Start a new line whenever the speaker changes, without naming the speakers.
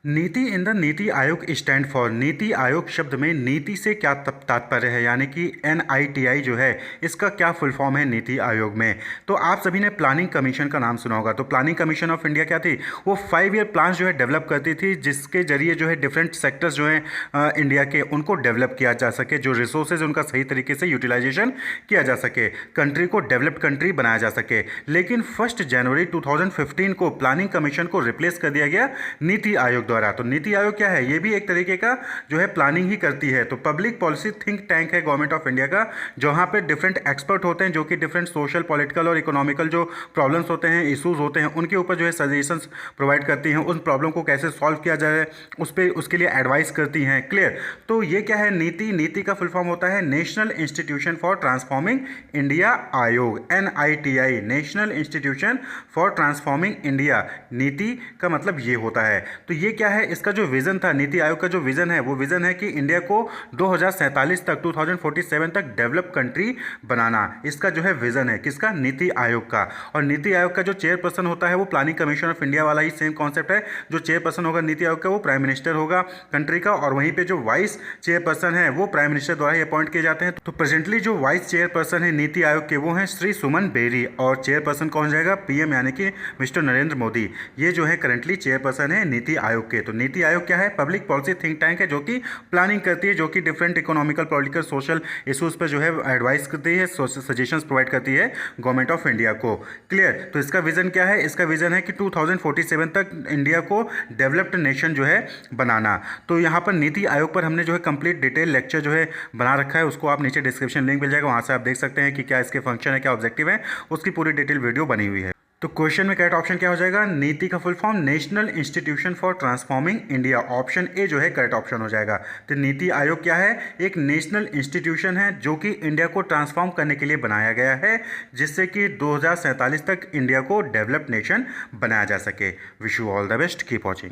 नीति in the NITI Aayog stand for. NITI Aayog शब्द में नीति से क्या तात्पर्य है, यानी कि NITI जो है इसका क्या फुल फॉर्म है नीति आयोग में। तो आप सभी ने प्लानिंग कमीशन का नाम सुना होगा। तो प्लानिंग कमीशन ऑफ इंडिया क्या थी, वो 5 ईयर प्लान जो है डेवलप करती थी, जिसके जरिए जो है डिफरेंट सेक्टर्स जो है इंडिया के उनको डेवलप किया जा सके, जो रिसोर्सेज उनका सही तरीके से यूटिलाइजेशन किया जा सके, कंट्री को डेवलप्ड कंट्री बनाया जा सके। लेकिन 1 जनवरी 2015 को प्लानिंग कमीशन को रिप्लेस कर दिया गया नीति आयोग द्वारा। तो नीति आयोग क्या है, ये भी एक तरीके का जो है प्लानिंग ही करती है। तो पब्लिक पॉलिसी थिंक टैंक है गवर्नमेंट ऑफ इंडिया का, जहां पे डिफरेंट एक्सपर्ट होते हैं जो कि डिफरेंट सोशल, पॉलिटिकल और इकोनॉमिकल जो प्रॉब्लम्स होते हैं, इश्यूज होते हैं, उनके ऊपर जो है सजेशंस प्रोवाइड करती हैं, उन प्रॉब्लम को कैसे सॉल्व किया जाए उसके लिए एडवाइस करती हैं। क्लियर। तो ये क्या है नीति, नीति का फुल फॉर्म होता है national institution for transforming India आयोग, NITI, national institution for transforming India. नीति का मतलब ये होता है। तो ये क्या है, इसका जो विजन था, नीति आयोग का जो विजन है, वो विजन है कि इंडिया को 2047 तक 2047 तक डेवलप कंट्री बनाना। इसका जो है विजन है किसका, नीति आयोग का। और नीति आयोग का जो चेयरपर्सन होता है वो प्लानिंग कमीशन ऑफ इंडिया वाला ही सेम कॉन्सेप्ट है। जो चेयरपर्सन होगा नीति आयोग का वो प्राइम मिनिस्टर होगा कंट्री का, और वहीं पे जो वाइस चेयरपर्सन है वो प्राइम मिनिस्टर द्वारा ही अपॉइंट किए जाते हैं। तो प्रेजेंटली जो वाइस चेयरपर्सन है नीति आयोग के वो हैं श्री सुमन बेरी, और चेयरपर्सन कौन जाएगा, PM यानी कि मिस्टर नरेंद्र मोदी। ये जो है करंटली चेयरपर्सन है नीति आयोग के। तो नीति आयोग क्या है, पब्लिक पॉलिसी थिंक टैंक है जो कि प्लानिंग करती है, जो कि different economical, political, social issues पर जो है एडवाइस करती है, सजेशंस प्रोवाइड करती है गवर्नमेंट ऑफ इंडिया को। क्लियर। तो इसका विजन क्या है, इसका विजन है कि 2047 तक इंडिया को डेवलप्ड नेशन जो है बनाना। तो यहाँ पर नीति आयोग पर हमने जो है कंप्लीट डिटेल लेक्चर जो है बना रखा है, उसको आप नीचे डिस्क्रिप्शन लिंक मिल जाएगा, वहाँ से आप देख सकते हैं कि क्या इसके फंक्शन है, क्या ऑब्जेक्टिव है, उसकी पूरी डिटेल वीडियो बनी हुई है। तो क्वेश्चन में करेक्ट ऑप्शन क्या हो जाएगा, नीति का full form national institution for transforming India, option A जो है करेक्ट ऑप्शन हो जाएगा। तो नीति आयोग क्या है, एक नेशनल इंस्टीट्यूशन है जो कि इंडिया को ट्रांसफॉर्म करने के लिए बनाया गया है, जिससे कि 2047 तक इंडिया को डेवलप्ड नेशन बनाया जा सके। Wish you all the best, keep watching.